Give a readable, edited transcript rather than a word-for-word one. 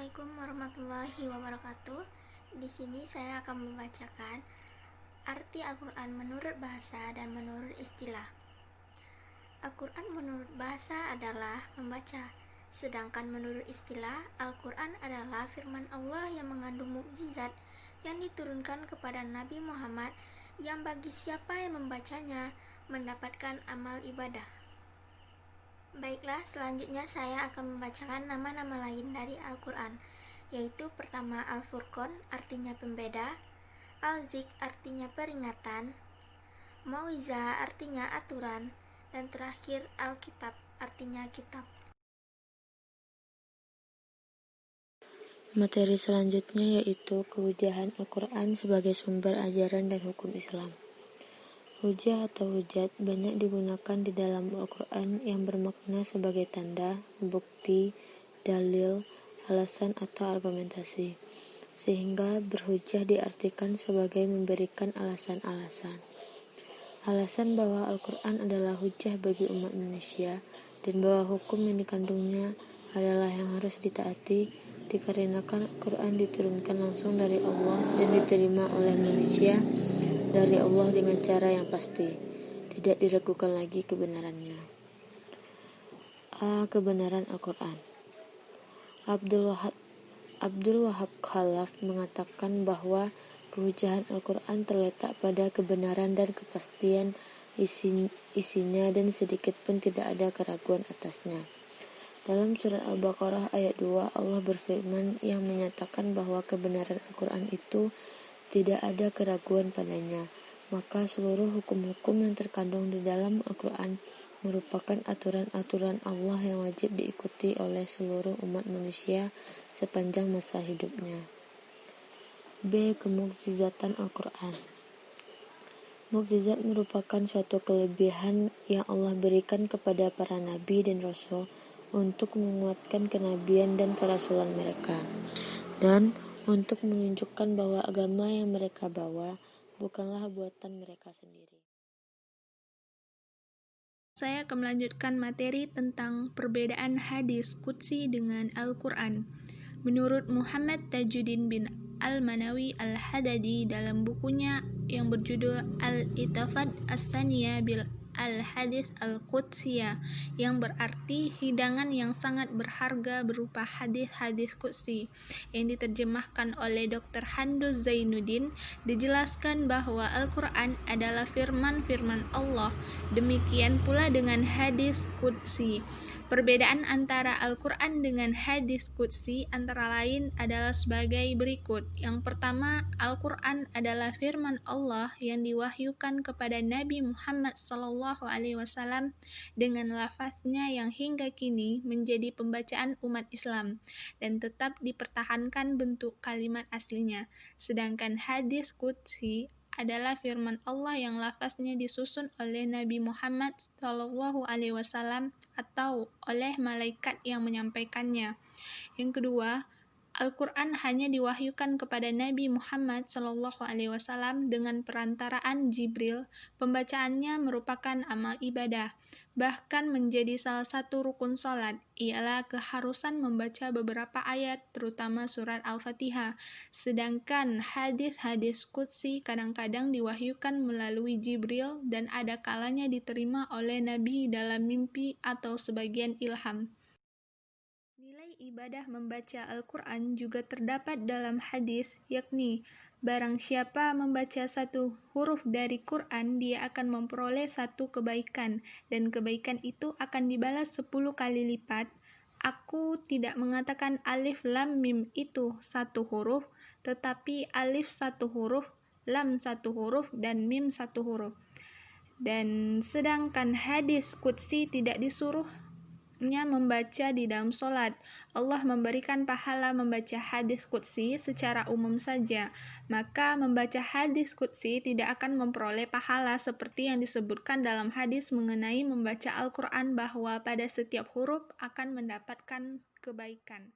Assalamualaikum warahmatullahi wabarakatuh. Di sini saya akan membacakan arti Al-Quran menurut bahasa dan menurut istilah. Al-Quran menurut bahasa adalah membaca, sedangkan menurut istilah, Al-Quran adalah firman Allah yang mengandung mukjizat yang diturunkan kepada Nabi Muhammad, yang bagi siapa yang membacanya mendapatkan amal ibadah. Baiklah, selanjutnya saya akan membacakan nama-nama lain dari Al-Quran, yaitu pertama Al-Furqan, artinya pembeda; Al-Zik, artinya peringatan; Mau'izah, artinya aturan; dan terakhir Al-Kitab, artinya kitab. Materi selanjutnya yaitu kehujahan Al-Quran sebagai sumber ajaran dan hukum Islam. Hujah atau hujat banyak digunakan di dalam Al-Quran yang bermakna sebagai tanda, bukti, dalil, alasan atau argumentasi, sehingga berhujah diartikan sebagai memberikan alasan-alasan. Alasan bahwa Al-Quran adalah hujah bagi umat manusia dan bahwa hukum yang dikandungnya adalah yang harus ditaati, dikarenakan Al-Quran diturunkan langsung dari Allah dan diterima oleh manusia dari Allah dengan cara yang pasti, tidak diragukan lagi kebenarannya. Kebenaran Al-Quran. Abdul Wahab Khalaf mengatakan bahwa kehujahan Al-Quran terletak pada kebenaran dan kepastian isinya dan sedikit pun tidak ada keraguan atasnya. Dalam surat Al-Baqarah ayat 2, Allah berfirman yang menyatakan bahwa kebenaran Al-Quran itu tidak ada keraguan padanya. Maka seluruh hukum-hukum yang terkandung di dalam Al-Quran merupakan aturan-aturan Allah yang wajib diikuti oleh seluruh umat manusia sepanjang masa hidupnya. B. Kemukjizatan Al-Quran. Mukjizat merupakan suatu kelebihan yang Allah berikan kepada para nabi dan rasul untuk menguatkan kenabian dan kerasulan mereka, dan untuk menunjukkan bahwa agama yang mereka bawa bukanlah buatan mereka sendiri. Saya akan melanjutkan materi tentang perbedaan hadis qudsi dengan Al-Quran. Menurut Muhammad Tajuddin bin Al-Manawi Al-Hadadi dalam bukunya yang berjudul Al-Itafat As-Saniyah bil Al-Hadis Al-Qudsiyah, yang berarti hidangan yang sangat berharga berupa hadis-hadis qudsi, yang diterjemahkan oleh Dr. Handuz Zainuddin, dijelaskan bahwa Al-Quran adalah firman-firman Allah. Demikian pula dengan hadis qudsi. Perbedaan antara Al-Quran dengan hadis qudsi antara lain adalah sebagai berikut. Yang pertama, Al-Quran adalah firman Allah yang diwahyukan kepada Nabi Muhammad SAW dengan lafaznya yang hingga kini menjadi pembacaan umat Islam dan tetap dipertahankan bentuk kalimat aslinya. Sedangkan hadis qudsi adalah firman Allah yang lafaznya disusun oleh Nabi Muhammad SAW atau oleh malaikat yang menyampaikannya. Yang kedua, Al-Quran hanya diwahyukan kepada Nabi Muhammad SAW dengan perantaraan Jibril. Pembacaannya merupakan amal ibadah, bahkan menjadi salah satu rukun salat, ialah keharusan membaca beberapa ayat, terutama surat Al-Fatihah. Sedangkan hadis-hadis qudsi kadang-kadang diwahyukan melalui Jibril dan ada kalanya diterima oleh Nabi dalam mimpi atau sebagian ilham. Nilai ibadah membaca Al-Quran juga terdapat dalam hadis, yakni barang siapa membaca satu huruf dari Quran, dia akan memperoleh satu kebaikan, dan kebaikan itu akan dibalas 10 kali lipat. Aku tidak mengatakan alif lam mim itu satu huruf, tetapi alif satu huruf, lam satu huruf, dan mim satu huruf. Dan sedangkan hadis qudsi tidak disuruhnya membaca di dalam solat. Allah memberikan pahala membaca hadis qudsi secara umum saja, maka membaca hadis qudsi tidak akan memperoleh pahala seperti yang disebutkan dalam hadis mengenai membaca Al-Quran bahwa pada setiap huruf akan mendapatkan kebaikan.